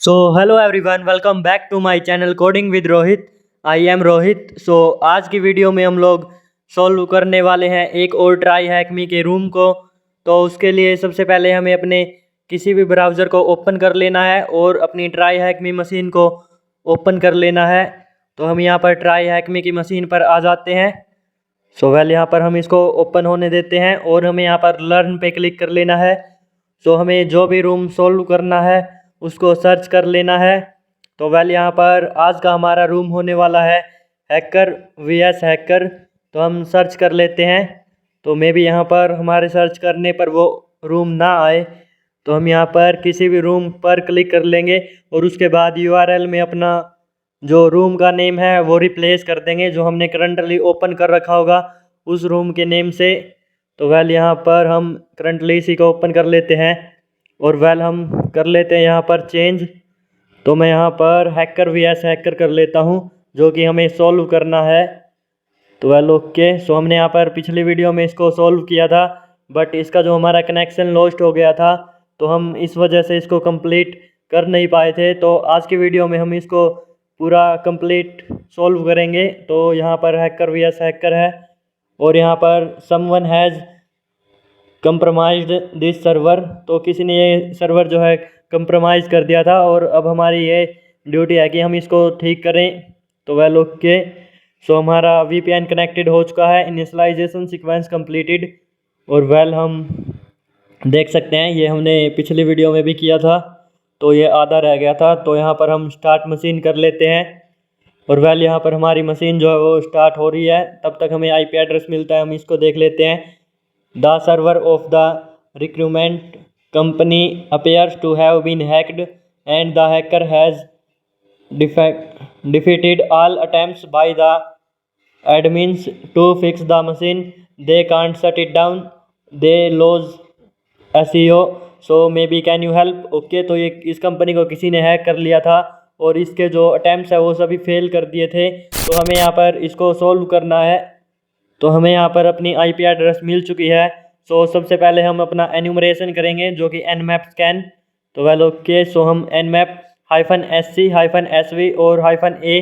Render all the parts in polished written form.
So hello everyone, welcome back to my channel coding with Rohit. I am Rohit. आज की video में हम लोग सॉल्व करने वाले हैं एक और ट्राई हैकमी के रूम को। तो उसके लिए सबसे पहले हमें अपने किसी भी ब्राउज़र को ओपन कर लेना है और अपनी ट्राई हैकमी मशीन को ओपन कर लेना है। तो हम यहाँ पर ट्राई हैकमी की मशीन पर आ जाते हैं। यहाँ पर हम इसको ओपन होने देते हैं और हमें यहाँ पर लर्न पे क्लिक कर लेना है। हमें जो भी रूम सॉल्व करना है उसको सर्च कर लेना है। यहाँ पर आज का हमारा रूम होने वाला है हैकर वीएस हैकर। तो हम सर्च कर लेते हैं। तो मे भी यहाँ पर हमारे सर्च करने पर वो रूम ना आए, तो हम यहाँ पर किसी भी रूम पर क्लिक कर लेंगे और उसके बाद यूआरएल में अपना जो रूम का नेम है वो रिप्लेस कर देंगे, जो हमने करंटली ओपन कर रखा होगा उस रूम के नेम से। तो यहाँ पर हम करंटली इसी को ओपन कर लेते हैं और हम कर लेते हैं यहाँ पर चेंज। तो मैं यहाँ पर हैकर वीएस हैकर कर लेता हूँ, जो कि हमें सॉल्व करना है। तो ओके। हमने यहाँ पर पिछली वीडियो में इसको सॉल्व किया था, बट इसका जो हमारा कनेक्शन लॉस्ट हो गया था, तो हम इस वजह से इसको कंप्लीट कर नहीं पाए थे। तो आज की वीडियो में हम इसको पूरा कंप्लीट सॉल्व करेंगे। तो यहाँ पर हैकर वीएस हैकर है और यहाँ पर someone has compromised this server. तो किसी ने ये सर्वर जो है कंप्रोमाइज़ कर दिया था और अब हमारी ये ड्यूटी है कि हम इसको ठीक करें। तो ओके। हमारा वीपीएन कनेक्टेड हो चुका है, इनिशियलाइजेशन सीक्वेंस कंप्लीटेड। और हम देख सकते हैं ये हमने पिछली वीडियो में भी किया था, तो ये आधा रह गया था। तो यहाँ पर हम स्टार्ट मशीन कर लेते हैं और यहाँ पर हमारी मशीन जो है वो स्टार्ट हो रही है। तब तक हमें आईपी एड्रेस मिलता है, हम इसको देख लेते हैं। The server of the recruitment company appears to have been hacked and the hacker has defeated all attempts by the admins to fix the machine. They can't shut it down. They lose SEO. So maybe can you help? Okay, तो ये इस company को किसी ने hack कर लिया था और इसके जो अटैम्प्ट्स है वो सभी फेल कर दिए थे। तो हमें यहाँ पर इसको सॉल्व करना है। तो हमें यहाँ पर अपनी आईपी एड्रेस मिल चुकी है। सबसे पहले हम अपना एन्यूमरेशन करेंगे, जो कि nmap स्कैन। तो ओके। हम nmap -sc -sv और -a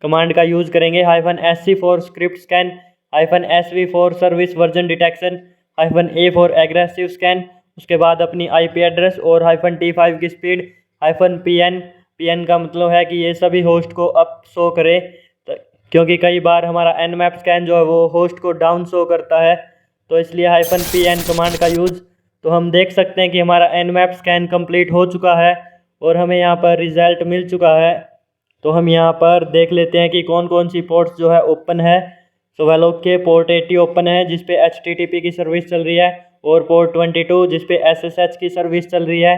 कमांड का यूज़ करेंगे। -sc for script scan, -sv for service version detection, -a for aggressive scan. उसके बाद अपनी आईपी एड्रेस और -t5 की स्पीड, -pn का मतलब है कि ये सभी होस्ट को अप शो करे, क्योंकि कई बार हमारा nmap स्कैन जो है वो होस्ट को डाउन शो करता है, तो इसलिए -pn कमांड का यूज़। तो हम देख सकते हैं कि हमारा nmap स्कैन कंप्लीट हो चुका है और हमें यहाँ पर रिज़ल्ट मिल चुका है। तो हम यहाँ पर देख लेते हैं कि कौन कौन सी पोर्ट्स जो है ओपन है। ओके, पोर्ट 80 ओपन है जिस पे HTTP की सर्विस चल रही है, और पोर्ट 22 जिस पे SSH की सर्विस चल रही है।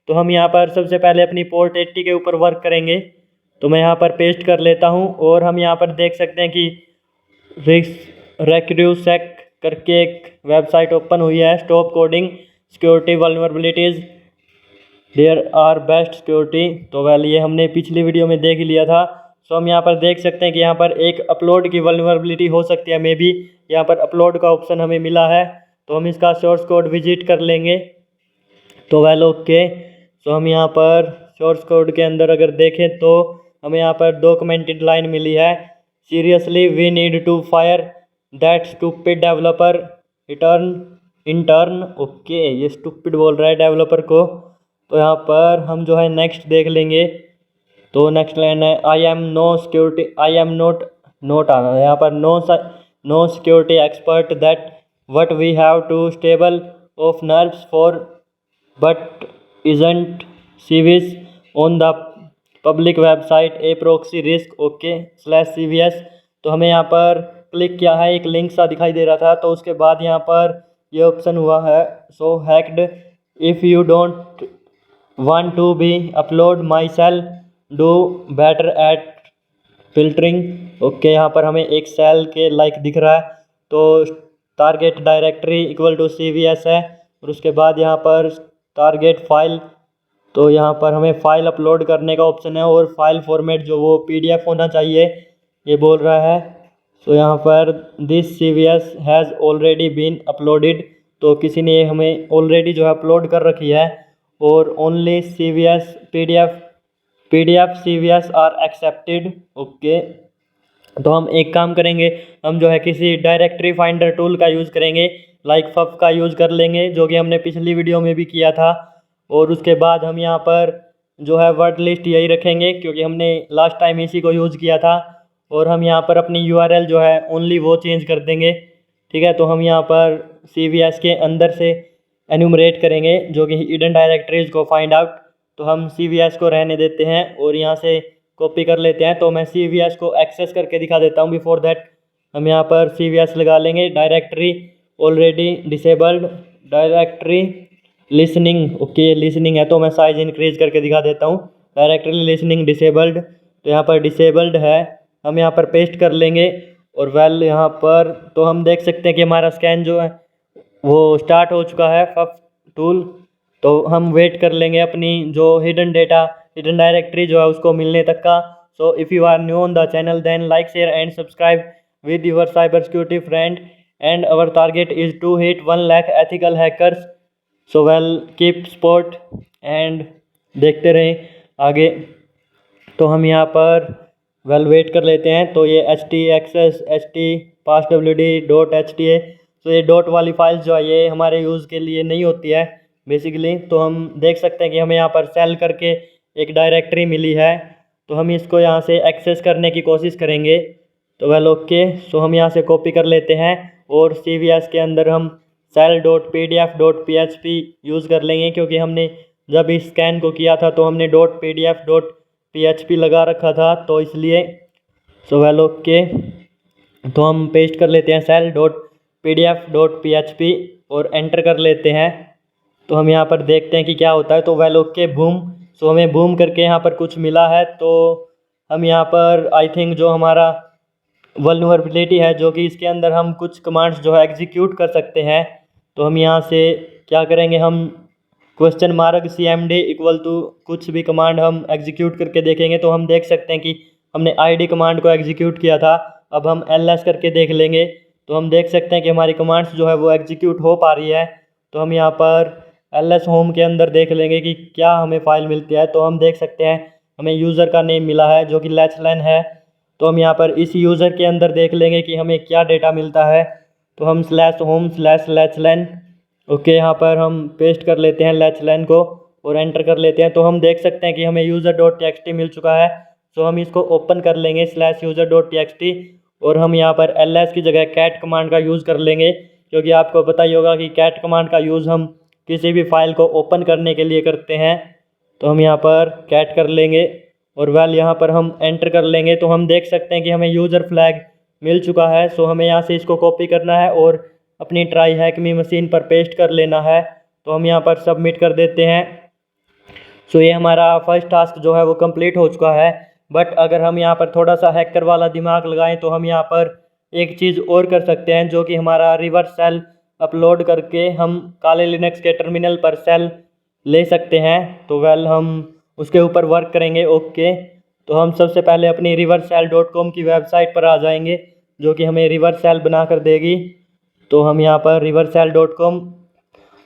तो हम यहाँ पर सबसे पहले अपनी पोर्ट 80 के ऊपर वर्क करेंगे। तो मैं यहाँ पर पेस्ट कर लेता हूँ और हम यहाँ पर देख सकते हैं कि रेक्रूसेक करके एक वेबसाइट ओपन हुई है। Stop coding security vulnerabilities, there are best security. तो ये हमने पिछली वीडियो में देख लिया था। हम यहाँ पर देख सकते हैं कि यहाँ पर एक अपलोड की वल्नरेबिलिटी हो सकती है। मे बी यहाँ पर अपलोड का ऑप्शन हमें मिला है, तो हम इसका सोर्स कोड विजिट कर लेंगे। तो ओके। हम यहाँ पर सोर्स कोड के अंदर अगर देखें तो हमें यहाँ पर दो कमेंटेड लाइन मिली है। Seriously we need to fire that stupid developer intern. Okay, ये स्टूपिड बोल रहा है डेवलपर को। तो यहाँ पर हम जो है नेक्स्ट देख लेंगे। तो नेक्स्ट लाइन है आई एम नॉट आना यहाँ पर no security expert that what we have to stable of nerves for but isn't CVS on the public website a proxy risk. Okay /cvs। तो हमें यहाँ पर क्लिक किया है, एक लिंक सा दिखाई दे रहा था, तो उसके बाद यहाँ पर ये ऑप्शन हुआ है hacked if you don't want to be upload my cell do better at filtering. Okay, यहाँ पर हमें एक सेल के लाइक दिख रहा है, तो target directory equal to CVS है और उसके बाद यहाँ पर टारगेट फाइल। तो यहाँ पर हमें फ़ाइल अपलोड करने का ऑप्शन है और फाइल फॉर्मेट जो वो PDF होना चाहिए, ये बोल रहा है। तो यहाँ पर this CVS has already been uploaded. तो किसी ने हमें ऑलरेडी जो है अपलोड कर रखी है और only CVS PDF PDF CVS are accepted. Okay, तो हम एक काम करेंगे, हम जो है किसी डायरेक्टरी फाइंडर टूल का यूज़ करेंगे, लाइक फफ का यूज़ कर लेंगे, जो कि हमने पिछली वीडियो में भी किया था। और उसके बाद हम यहाँ पर जो है वर्ड लिस्ट यही रखेंगे, क्योंकि हमने लास्ट टाइम इसी को यूज़ किया था। और हम यहाँ पर अपनी URL जो है ओनली वो चेंज कर देंगे, ठीक है। तो हम यहाँ पर CVS के अंदर से एन्यूमरेट करेंगे, जो कि हिडन डायरेक्टरीज को फाइंड आउट। तो हम CVS को रहने देते हैं और यहाँ से कॉपी कर लेते हैं। तो मैं CVS को एक्सेस करके दिखा देता हूँ। बिफोर दैट हम यहाँ पर CVS लगा लेंगे, directory already disabled, directory listening. Okay, listening है तो मैं साइज इंक्रीज करके दिखा देता हूँ, डायरेक्टरी लिसनिंग डिसेबल्ड। तो यहाँ पर डिसेबल्ड है, हम यहाँ पर पेस्ट कर लेंगे। और वेल यहाँ पर तो हम देख सकते हैं कि हमारा स्कैन जो है वो स्टार्ट हो चुका है फफ टूल। तो हम वेट कर लेंगे अपनी जो हिडन डेटा, हिडन डायरेक्टरी जो है उसको मिलने तक का। So if you are new on the channel then like share and subscribe with your cyber security friend and our target is to hit 1 lakh ethical hackers. So well keep support and देखते रहें आगे। तो हम यहाँ पर well wait कर लेते हैं। तो ये htaccess htpasswd.html, तो ये डॉट वाली फाइल्स जो है ये हमारे यूज़ के लिए नहीं होती है बेसिकली। तो हम देख सकते हैं कि हमें यहाँ पर सेल करके एक डायरेक्टरी मिली है, तो हम इसको यहाँ से एक्सेस करने की कोशिश करेंगे। तो वेल ओके, सो हम यहाँ से कॉपी कर लेते हैं और CVS के अंदर हम cell.pdf.php यूज़ कर लेंगे, क्योंकि हमने जब इस स्कैन को किया था तो हमने .pdf.php लगा रखा था, तो इसलिए। सो वेल ओके, तो हम पेस्ट कर लेते हैं cell.pdf.php और एंटर कर लेते हैं। तो हम यहाँ पर देखते हैं कि क्या होता है। तो वेल ओके बूम, सो हमें बूम करके यहाँ पर कुछ मिला है। तो हम यहाँ पर आई थिंक जो हमारा वल्नरेबिलिटी है, जो कि इसके अंदर हम कुछ कमांड्स जो है एग्जीक्यूट कर सकते हैं। तो हम यहाँ से क्या करेंगे, हम $CMD इक्वल टू कुछ भी कमांड हम एग्जीक्यूट करके देखेंगे। तो हम देख सकते हैं कि हमने ID कमांड को एग्जीक्यूट किया था। अब हम ls करके देख लेंगे, तो हम देख सकते हैं कि हमारी कमांड्स जो है वो एग्जीक्यूट हो पा रही है। तो हम यहाँ पर ls होम के अंदर देख लेंगे कि क्या हमें फ़ाइल मिलती है। तो हम देख सकते हैं हमें यूज़र का नेम मिला है जो कि लेचलन है। तो हम यहाँ पर इस यूज़र के अंदर देख लेंगे कि हमें क्या डेटा मिलता है। तो हम /home/लेचलन, ओके, यहाँ पर हम पेस्ट कर लेते हैं लेचलन को और एंटर कर लेते हैं। तो हम देख सकते हैं कि हमें user.txt मिल चुका है। तो हम इसको ओपन कर लेंगे /user.txt और हम यहाँ पर ls की जगह cat कमांड का यूज़ कर लेंगे, क्योंकि आपको पता ही होगा कि cat कमांड का यूज़ हम किसी भी फाइल को ओपन करने के लिए करते हैं। तो हम यहाँ पर cat कर लेंगे और वेल यहाँ पर हम एंटर कर लेंगे। तो हम देख सकते हैं कि हमें यूज़र फ्लैग मिल चुका है। सो हमें यहाँ से इसको कॉपी करना है और अपनी ट्राई हैक मी मशीन पर पेस्ट कर लेना है। तो हम यहाँ पर सबमिट कर देते हैं। सो ये हमारा फर्स्ट टास्क जो है वो कंप्लीट हो चुका है। बट अगर हम यहाँ पर थोड़ा सा हैकर वाला दिमाग लगाएं तो हम यहाँ पर एक चीज़ और कर सकते हैं, जो कि हमारा रिवर्स सेल अपलोड करके हम काले लिनक्स के टर्मिनल पर सेल ले सकते हैं। तो वेल हम उसके ऊपर वर्क करेंगे। ओके, तो हम सबसे पहले अपनी reverseshell.com की वेबसाइट पर आ जाएंगे, जो कि हमें रिवर्स सेल बना कर देगी। तो हम यहाँ पर reverseshell.com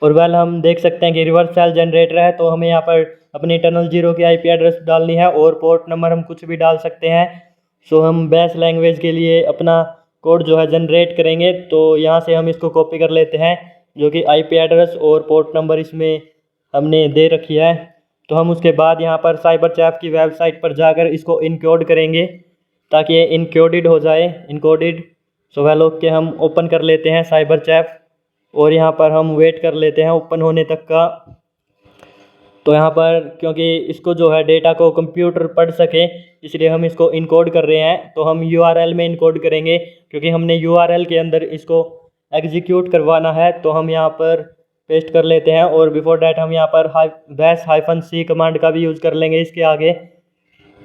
और वेल हम देख सकते हैं कि रिवर्स सेल जनरेटर है। तो हमें यहाँ पर अपनी टनल 0 की IP एड्रेस डालनी है और पोर्ट नंबर हम कुछ भी डाल सकते हैं। सो हम बैश लैंग्वेज के लिए अपना कोड जो है जनरेट करेंगे। तो यहाँ से हम इसको कॉपी कर लेते हैं, जो कि IP एड्रेस और पोर्ट नंबर इसमें हमने दे रखी है। तो हम उसके बाद यहाँ पर साइबरचैफ की वेबसाइट पर जाकर इसको इनकोड करेंगे, ताकि ये इनकोडेड हो जाए, इनकोडेड। सो वेल ओके, हम ओपन कर लेते हैं साइबरचैफ और यहाँ पर हम वेट कर लेते हैं ओपन होने तक का। तो यहाँ पर क्योंकि इसको जो है डेटा को कंप्यूटर पढ़ सके, इसलिए हम इसको इनकोड कर रहे हैं। तो हम URL में इनकोड करेंगे, क्योंकि हमने URL के अंदर इसको एग्जीक्यूट करवाना है। तो हम यहाँ पर पेस्ट कर लेते हैं और बिफोर डैट हम यहाँ पर -c कमांड का भी यूज़ कर लेंगे इसके आगे,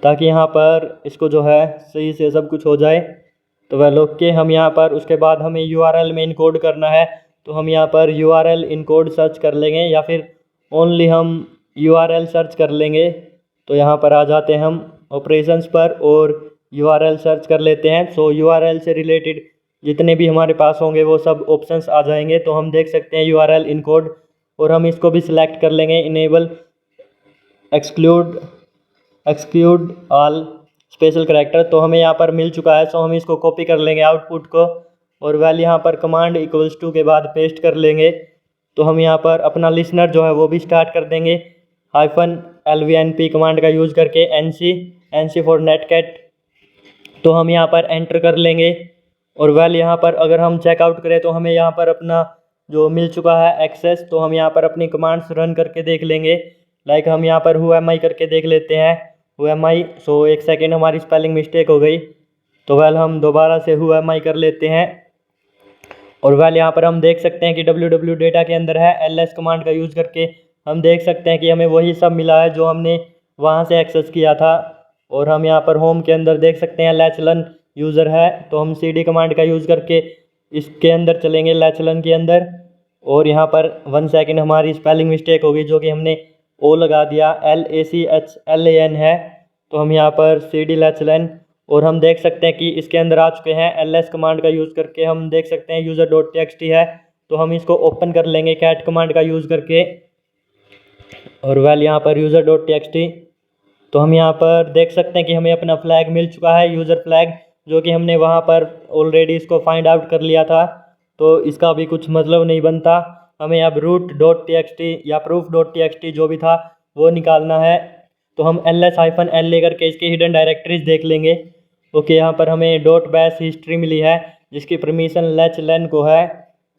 ताकि यहाँ पर इसको जो है सही से सब कुछ हो जाए। तो वह लोग के हम यहाँ पर उसके बाद हमें URL में इनकोड करना है। तो हम यहाँ पर URL इनकोड सर्च कर लेंगे, या फिर ओनली हम URL सर्च कर लेंगे। तो यहाँ पर आ जाते हैं हम ऑपरेशंस पर और URL सर्च कर लेते हैं। सो URL से रिलेटेड जितने भी हमारे पास होंगे वो सब ऑप्शंस आ जाएंगे। तो हम देख सकते हैं URL इनकोड, और हम इसको भी सिलेक्ट कर लेंगे, enable exclude exclude all special character, तो हमें यहाँ पर मिल चुका है। सो हम इसको कॉपी कर लेंगे आउटपुट को और वेल यहाँ पर कमांड इक्वल्स टू के बाद पेस्ट कर लेंगे। तो हम यहाँ पर अपना लिसनर जो है वो भी स्टार्ट कर देंगे -lvnp कमांड का यूज़ करके NC फॉर नेटकैट। तो हम यहाँ पर एंटर कर लेंगे और वेल यहाँ पर अगर हम चेकआउट करें तो हमें यहाँ पर अपना जो मिल चुका है एक्सेस। तो हम यहाँ पर अपनी कमांड्स रन करके देख लेंगे। लाइक हम यहाँ पर हु एम आई करके देख लेते हैं हु एम आई। सो एक सेकेंड हमारी स्पेलिंग मिस्टेक हो गई, तो वेल हम दोबारा से हु एम आई कर लेते हैं और वेल यहाँ पर हम देख सकते हैं कि www डेटा के अंदर है ls कमांड का यूज़ करके हम देख सकते हैं कि हमें वही सब मिला है जो हमने वहाँ से एक्सेस किया था। और हम यहाँ पर होम के अंदर देख सकते हैं लेचलन यूज़र है, तो हम cd कमांड का यूज़ करके इसके अंदर चलेंगे लेचलन के अंदर। और यहाँ पर 1 सेकेंड हमारी स्पेलिंग मिस्टेक हो गई, जो कि हमने ओ लगा दिया, LACHLAN है। तो हम यहाँ पर cd लेचलन और हम देख सकते हैं कि इसके अंदर आ चुके हैं ls कमांड का यूज़ करके। हम देख सकते हैं user.txt है, तो हम इसको ओपन कर लेंगे cat कमांड का यूज़ करके और वेल यहाँ पर user.txt। तो हम यहाँ पर देख सकते हैं कि हमें अपना फ्लैग मिल चुका है यूज़र फ्लैग, जो कि हमने वहाँ पर ऑलरेडी इसको फाइंड आउट कर लिया था। तो इसका भी कुछ मतलब नहीं बनता, हमें अब root.txt या proof.txt जो भी था वो निकालना है। तो हम ls-la करके इसकी हिडन डायरेक्टरीज देख लेंगे। ओके, यहाँ पर हमें .bash हिस्ट्री मिली है जिसकी परमिशन लेचलन को है।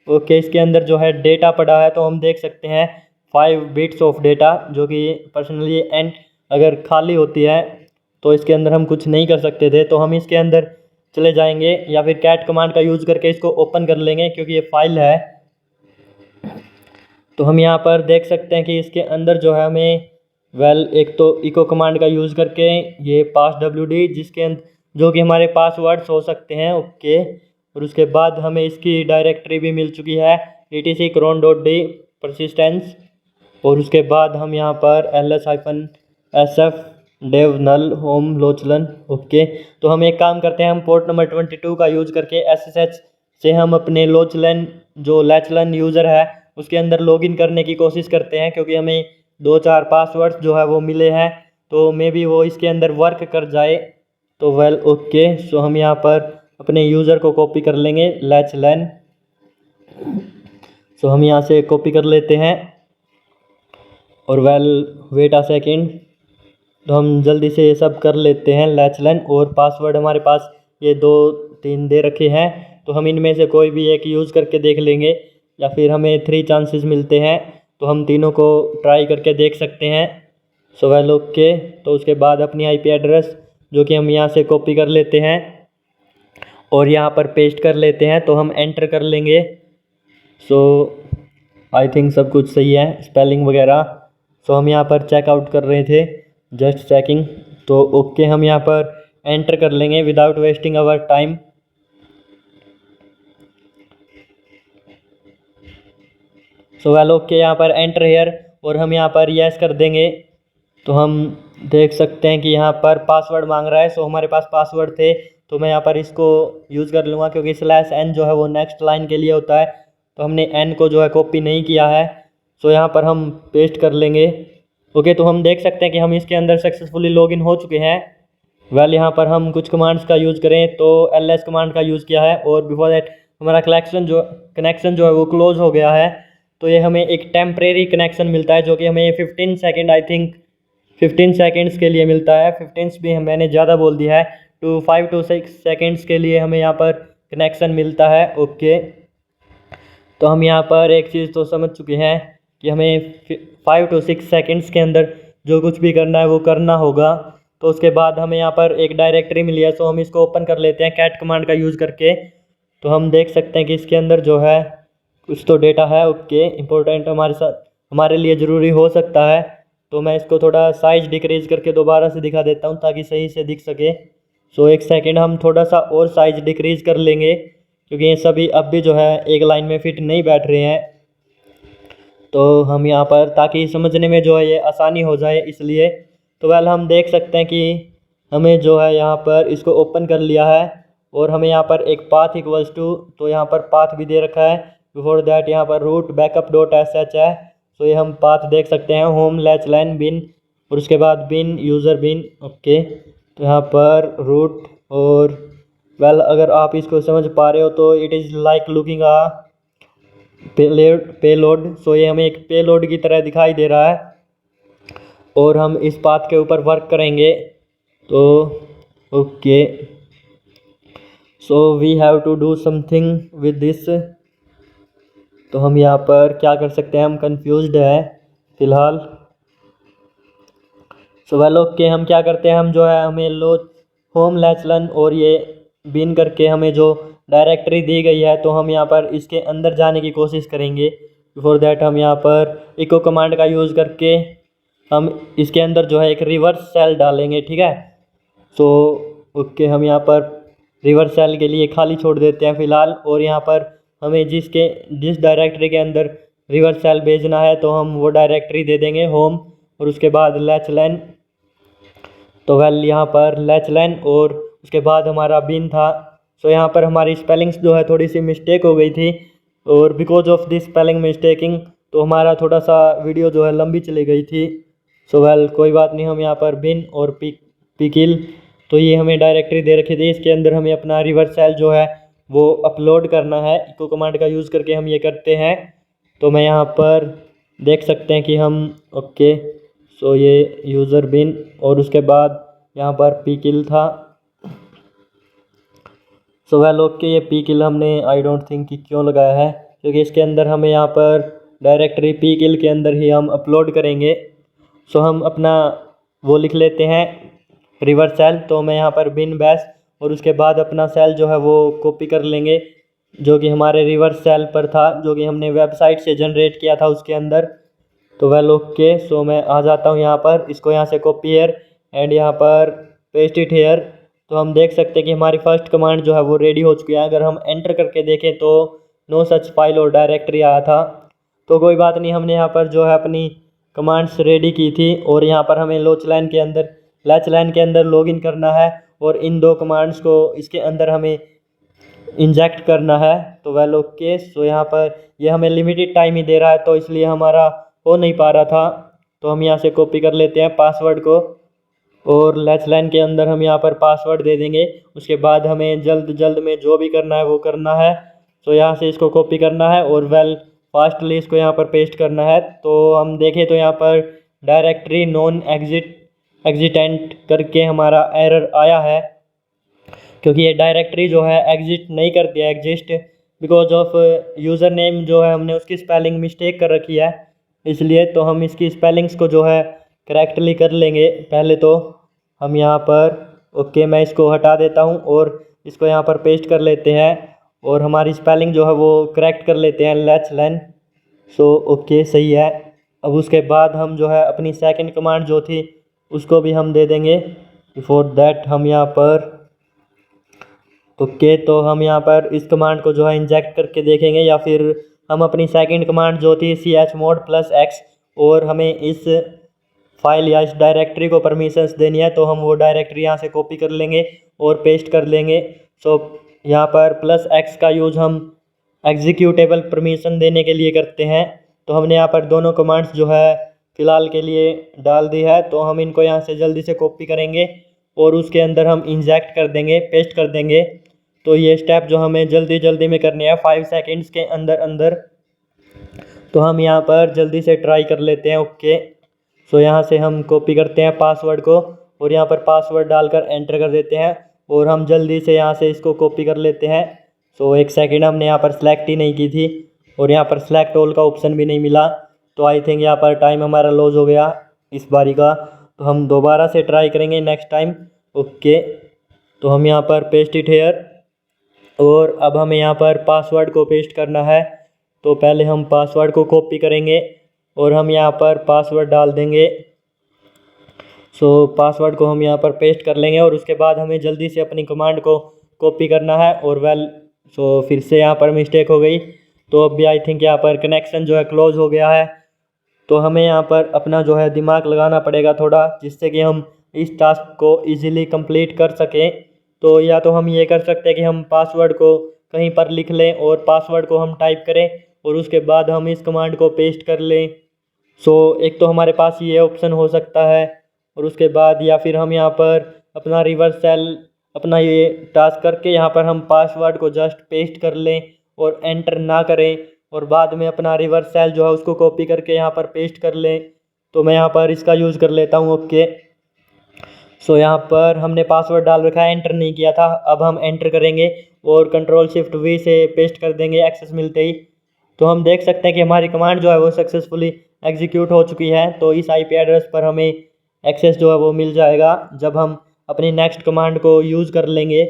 ओके, इसके अंदर जो है डेटा पड़ा है, तो हम देख सकते हैं 5 बिट्स ऑफ डेटा, जो कि पर्सनली एंड अगर खाली होती है तो इसके अंदर हम कुछ नहीं कर सकते थे। तो हम इसके अंदर चले जाएंगे या फिर कैट कमांड का यूज़ करके इसको ओपन कर लेंगे क्योंकि ये फाइल है। तो हम यहाँ पर देख सकते हैं कि इसके अंदर जो है हमें एक तो इको कमांड का यूज़ करके ये passwd जिसके अंदर जो कि हमारे पासवर्ड्स हो सकते हैं। ओके, और उसके बाद हमें इसकी डायरेक्टरी भी मिल चुकी है etc cron.d persistence। और उसके बाद हम यहाँ पर ls-sf dev null home लोचलन। ओके, तो हम एक काम करते हैं, हम पोर्ट नंबर 22 का यूज़ करके SSH से हम अपने लोचलन जो लेचलन यूज़र है उसके अंदर लॉगिन करने की कोशिश करते हैं, क्योंकि हमें 2-4 पासवर्ड्स जो है वो मिले हैं, तो मे बी वो इसके अंदर वर्क कर जाए। तो वेल ओके, सो हम यहाँ पर अपने यूज़र को कॉपी कर लेंगे लेचलन। सो हम यहाँ से कॉपी कर लेते हैं और वेल वेट अ सेकेंड, तो हम जल्दी से ये सब कर लेते हैं लेचलन। और पासवर्ड हमारे पास ये 2-3 दे रखे हैं, तो हम इनमें से कोई भी एक यूज़ करके देख लेंगे या फिर हमें 3 चांसेस मिलते हैं, तो हम तीनों को ट्राई करके देख सकते हैं। सो वेल ओके, तो उसके बाद अपनी IP एड्रेस जो कि हम यहाँ से कॉपी कर लेते हैं और यहाँ पर पेस्ट कर लेते हैं, तो हम एंटर कर लेंगे। सो आई थिंक सब कुछ सही है, स्पेलिंग वगैरह। सो हम यहाँ पर चेकआउट कर रहे थे, जस्ट चेकिंग। तो ओके, हम यहाँ पर एंटर कर लेंगे without wasting our time. So well okay, यहाँ पर एंटर हेयर और हम यहाँ पर यस कर देंगे। तो हम देख सकते हैं कि यहाँ पर पासवर्ड मांग रहा है। सो हमारे पास पासवर्ड थे, तो मैं यहाँ पर इसको यूज़ कर लूँगा क्योंकि /n जो है वो नेक्स्ट लाइन के लिए होता है, तो हमने n को जो है कॉपी नहीं किया है। सो यहाँ पर हम पेस्ट कर लेंगे। ओके, तो हम देख सकते हैं कि हम इसके अंदर सक्सेसफुली लॉगिन हो चुके हैं। वेल यहाँ पर हम कुछ कमांड्स का यूज़ करें तो ls कमांड का यूज़ किया है और बिफोर दैट हमारा कनेक्शन जो है वो क्लोज हो गया है। तो ये हमें एक टेम्परेरी कनेक्शन मिलता है जो कि हमें 15 सेकेंड आई थिंक 15 सेकेंड्स के लिए मिलता है। 15 भी मैंने ज़्यादा बोल दिया है, 5 to 6 सेकेंड्स के लिए हमें यहाँ पर कनेक्शन मिलता है। ओके, तो हम यहाँ पर एक चीज़ तो समझ चुके हैं कि हमें 5 to 6 सेकेंड्स के अंदर जो कुछ भी करना है वो करना होगा। तो उसके बाद हमें यहाँ पर एक डायरेक्टरी मिली है, सो हम इसको ओपन कर लेते हैं कैट कमांड का यूज़ करके। तो हम देख सकते हैं कि इसके अंदर जो है कुछ तो डेटा है। ओके, इम्पोर्टेंट हमारे लिए ज़रूरी हो सकता है, तो मैं इसको थोड़ा साइज़ डिक्रीज करके दोबारा से दिखा देता हूँ ताकि सही से दिख सके। सो एक सेकेंड, हम थोड़ा सा और साइज़ डिक्रीज कर लेंगे क्योंकि ये सभी अब भी जो है एक लाइन में फिट नहीं बैठ रहे हैं। तो हम यहाँ पर ताकि समझने में जो है ये आसानी हो जाए इसलिए। तो वेल हम देख सकते हैं कि हमें जो है यहाँ पर इसको ओपन कर लिया है और हमें यहाँ पर एक पाथ इक्वल्स टू, तो यहाँ पर पाथ भी दे रखा है। बिफोर दैट यहाँ पर root backup.sh है, तो ये हम पाथ देख सकते हैं होम लेचलन बिन और उसके बाद बिन यूज़र बिन। ओके, तो यहाँ पर रूट और वेल अगर आप इसको समझ पा रहे हो तो it is like looking a payload. So ये हमें एक पेलोड की तरह दिखाई दे रहा है और हम इस पाथ के ऊपर वर्क करेंगे। तो okay, so we have to do something with this. तो हम यहाँ पर क्या कर सकते हैं, हम कंफ्यूज्ड है फ़िलहाल। सो वेल ओके, हम क्या करते हैं, हम जो है हमें लो होम लैचलन और ये बिन करके हमें जो डायरेक्टरी दी गई है तो हम यहाँ पर इसके अंदर जाने की कोशिश करेंगे। बिफोर दैट हम यहाँ पर इको कमांड का यूज़ करके हम इसके अंदर जो है एक रिवर्स सेल डालेंगे, ठीक है। सो ओके, हम यहाँ पर रिवर्स सेल के लिए खाली छोड़ देते हैं फ़िलहाल, और यहाँ पर हमें जिस डायरेक्टरी के अंदर रिवर्स सेल भेजना है तो हम वो डायरेक्टरी दे देंगे होम, और उसके बाद लैचलन। तो वेल यहाँ पर लैचलन और उसके बाद हमारा बिन था। सो यहाँ पर हमारी स्पेलिंग्स जो है थोड़ी सी मिस्टेक हो गई थी, और because of this spelling mistaking तो हमारा थोड़ा सा वीडियो जो है लंबी चली गई थी। सो वेल कोई बात नहीं, हम यहाँ पर बिन और पिकिल, तो ये हमें डायरेक्टरी दे रखी थी, इसके अंदर हमें अपना रिवर्स सेल जो है वो अपलोड करना है। इको कमांड का यूज़ करके हम ये करते हैं। तो मैं यहाँ पर देख सकते हैं कि हम ओके, सो ये यूज़र बिन और उसके बाद यहाँ पर पी किल था। सो वेल ओके, ये पी किल हमने आई डोंट थिंक कि क्यों लगाया है, क्योंकि इसके अंदर हमें यहाँ पर डायरेक्टरी पी किल के अंदर ही हम अपलोड करेंगे। सो हम अपना वो लिख लेते हैं रिवर्स सेल। तो मैं यहाँ पर बिन बैश और उसके बाद अपना सेल जो है वो कॉपी कर लेंगे जो कि हमारे रिवर्स सेल पर था, जो कि हमने वेबसाइट से जनरेट किया था उसके अंदर। तो वेल ओके, सो मैं आ जाता हूँ यहाँ पर, इसको यहाँ से कॉपी हेयर एंड यहाँ पर पेस्ट इट हेयर। तो हम देख सकते हैं कि हमारी फर्स्ट कमांड जो है वो रेडी हो चुकी है। अगर हम एंटर करके देखें तो नो सच फाइल और डायरेक्टरी आया था। तो कोई बात नहीं, हमने यहाँ पर जो है अपनी कमांड्स रेडी की थी, और यहाँ पर हमें लैच लाइन के अंदर लॉगिन करना है और इन दो कमांड्स को इसके अंदर हमें इंजेक्ट करना है। तो वेल ओके, सो यहाँ पर ये हमें लिमिटेड टाइम ही दे रहा है तो इसलिए हमारा हो नहीं पा रहा था। तो हम यहाँ से कॉपी कर लेते हैं पासवर्ड को, और लैच लाइन के अंदर हम यहाँ पर पासवर्ड दे देंगे। उसके बाद हमें जल्द में जो भी करना है वो करना है। तो यहाँ से इसको कॉपी करना है और वेल फास्टली इसको यहाँ पर पेस्ट करना है। तो हम देखें तो यहाँ पर डायरेक्टरी नॉन एग्जिटेंट करके हमारा एरर आया है, क्योंकि ये डायरेक्टरी जो है एग्जिट नहीं करती है, exist because of user name जो है हमने उसकी स्पेलिंग मिस्टेक कर रखी है, इसलिए। तो हम इसकी स्पेलिंग्स को जो है करेक्टली कर लेंगे पहले। तो हम यहाँ पर ओके, मैं इसको हटा देता हूँ और इसको यहाँ पर पेस्ट कर लेते हैं और हमारी स्पेलिंग जो है वो करेक्ट कर लेते हैं लैच लाइन। सो ओके, सही है। अब उसके बाद हम जो है अपनी सेकंड कमांड जो थी उसको भी हम दे देंगे। बिफोर दैट हम यहाँ पर ओके, तो हम यहाँ पर इस कमांड को जो है इंजेक्ट करके देखेंगे, या फिर हम अपनी सेकंड कमांड जो थी chmod +x, और हमें इस फाइल या इस डायरेक्टरी को परमिशंस देनी है तो हम वो डायरेक्टरी यहाँ से कॉपी कर लेंगे और पेस्ट कर लेंगे। सो यहाँ पर +x का यूज़ हम एग्जीक्यूटेबल परमिशन देने के लिए करते हैं। तो हमने यहाँ पर दोनों कमांड्स जो है फ़िलहाल के लिए डाल दी है, तो हम इनको यहाँ से जल्दी से कॉपी करेंगे और उसके अंदर हम इंजेक्ट कर देंगे, पेस्ट कर देंगे। तो ये स्टेप जो हमें जल्दी में करने हैं 5 सेकंड्स के अंदर। तो हम यहाँ पर जल्दी से ट्राई कर लेते हैं। ओके, सो यहाँ से हम कॉपी करते हैं पासवर्ड को और यहाँ पर पासवर्ड डालकर एंटर कर देते हैं, और हम जल्दी से यहाँ से इसको कॉपी कर लेते हैं। सो एक सेकंड, हमने यहाँ पर सेलेक्ट ही नहीं की थी और यहाँ पर सेलेक्ट ऑल का ऑप्शन भी नहीं मिला। तो आई थिंक यहाँ पर टाइम हमारा लॉस हो गया इस बारी का। तो हम दोबारा से ट्राई करेंगे नेक्स्ट टाइम। ओके, तो हम यहाँ पर पेस्ट इट हेयर, और अब हमें यहाँ पर पासवर्ड को पेस्ट करना है। तो पहले हम पासवर्ड को कॉपी करेंगे और हम यहाँ पर पासवर्ड डाल देंगे। सो पासवर्ड को हम यहाँ पर पेस्ट कर लेंगे और उसके बाद हमें जल्दी से अपनी कमांड को कॉपी करना है। और वेल सो फिर से यहाँ पर मिस्टेक हो गई, तो अब भी आई थिंक यहाँ पर कनेक्शन जो है क्लोज हो गया है। तो हमें यहाँ पर अपना जो है दिमाग लगाना पड़ेगा थोड़ा, जिससे कि हम इस टास्क को ईजिली कंप्लीट कर सकें। तो या तो हम ये कर सकते हैं कि हम पासवर्ड को कहीं पर लिख लें और पासवर्ड को हम टाइप करें और उसके बाद हम इस कमांड को पेस्ट कर लें। सो एक तो हमारे पास ये ऑप्शन हो सकता है, और उसके बाद या फिर हम यहाँ पर अपना रिवर्स सेल अपना ये टास्क करके यहाँ पर हम पासवर्ड को जस्ट पेस्ट कर लें और एंटर ना करें, और बाद में अपना रिवर्स सेल जो है उसको कॉपी करके यहाँ पर पेस्ट कर लें। तो मैं यहाँ पर इसका यूज़ कर लेता हूँ। ओके, सो यहाँ पर हमने पासवर्ड डाल रखा है, एंटर नहीं किया था, अब हम एंटर करेंगे और कंट्रोल-शिफ्ट-V से पेस्ट कर देंगे एक्सेस मिलते ही। तो हम देख सकते हैं कि हमारी कमांड जो है वो सक्सेसफुली एग्जीक्यूट हो चुकी है। तो इस आईपी एड्रेस पर हमें एक्सेस जो है वो मिल जाएगा जब हम अपनी नेक्स्ट कमांड को यूज़ कर लेंगे।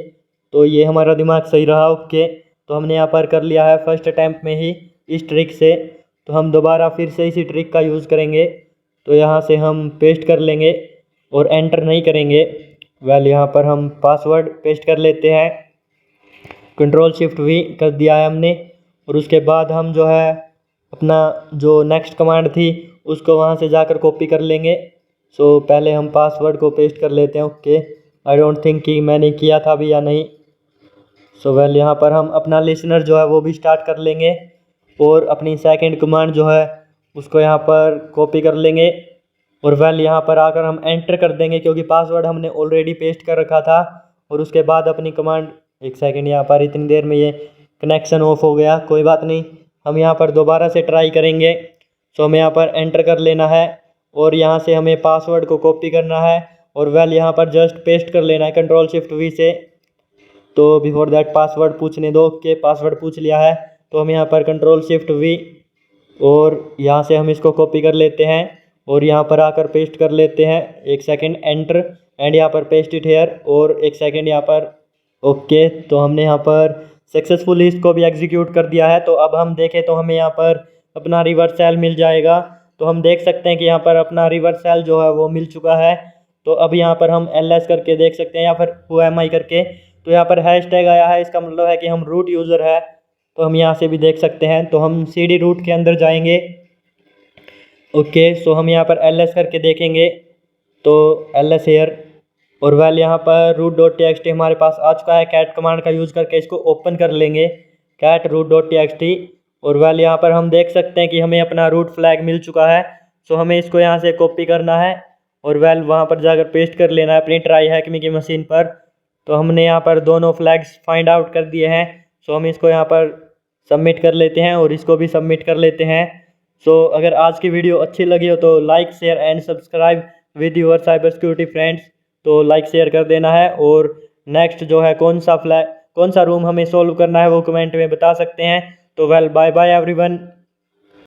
तो ये हमारा दिमाग सही रहा। ओके, तो हमने यहाँ पर कर लिया है फर्स्ट अटैम्प्ट में ही इस ट्रिक से। तो हम दोबारा फिर से इसी ट्रिक का यूज़ करेंगे। तो यहाँ से हम पेस्ट कर लेंगे और एंटर नहीं करेंगे। यहाँ पर हम पासवर्ड पेस्ट कर लेते हैं, कंट्रोल-शिफ्ट-V कर दिया है हमने। और उसके बाद हम जो है अपना जो नेक्स्ट कमांड थी उसको वहाँ से जाकर कॉपी कर लेंगे। सो पहले हम पासवर्ड को पेस्ट कर लेते हैं। ओके, आई डोंट थिंक कि मैंने किया था अभी या नहीं। सो यहाँ पर हम अपना लिसनर जो है वो भी स्टार्ट कर लेंगे और अपनी सेकंड कमांड जो है उसको यहाँ पर कॉपी कर लेंगे और यहाँ पर आकर हम एंटर कर देंगे क्योंकि पासवर्ड हमने ऑलरेडी पेस्ट कर रखा था। और उसके बाद अपनी कमांड, एक सेकंड, यहाँ पर इतनी देर में ये कनेक्शन ऑफ हो गया, कोई बात नहीं, हम यहाँ पर दोबारा से ट्राई करेंगे। सो हमें यहाँ पर एंटर कर लेना है और यहाँ से हमें पासवर्ड को कॉपी करना है और यहाँ पर जस्ट पेस्ट कर लेना है कंट्रोल-शिफ्ट-V से। तो बिफोर दैट पासवर्ड पूछने दो। ओके, पासवर्ड पूछ लिया है तो हम यहाँ पर कंट्रोल-शिफ्ट-V और यहाँ से हम इसको कॉपी कर लेते हैं और यहाँ पर आकर पेस्ट कर लेते हैं। एक सेकंड, एंटर एंड यहाँ पर पेस्ट इट हेयर और एक सेकंड यहाँ पर। ओके, तो हमने यहाँ पर सक्सेसफुली इसको भी एग्जीक्यूट कर दिया है। तो अब हम देखें तो हमें यहाँ पर अपना रिवर्स सेल मिल जाएगा। तो हम देख सकते हैं कि यहाँ पर अपना रिवर्स सेल जो है वो मिल चुका है। तो अब यहाँ पर हम ls करके देख सकते हैं या फिर whoami करके, तो यहाँ पर हैशटैग आया है, इसका मतलब है कि हम रूट यूज़र है। तो हम यहाँ से भी देख सकते हैं। तो हम cd रूट के अंदर जाएंगे। ओके, सो हम यहाँ पर ls करके देखेंगे तो ls हेयर और यहाँ पर root.txt हमारे पास आ चुका है। कैट कमांड का यूज़ करके इसको ओपन कर लेंगे, कैट root.txt, और यहाँ पर हम देख सकते हैं कि हमें अपना रूट फ्लैग मिल चुका है। सो हमें इसको यहाँ से कॉपी करना है और वहाँ पर जाकर पेस्ट कर लेना है अपनी ट्राई हैकमी की मशीन पर। तो हमने यहाँ पर दोनों फ्लैग्स फाइंड आउट कर दिए हैं। सो हम इसको यहाँ पर सबमिट कर लेते हैं और इसको भी सबमिट कर लेते हैं। सो अगर आज की वीडियो अच्छी लगी हो तो like, share and subscribe with your cyber security friends. तो लाइक शेयर कर देना है और नेक्स्ट जो है कौन सा रूम हमें सॉल्व करना है वो कमेंट में बता सकते हैं। तो बाय बाय एवरीवन।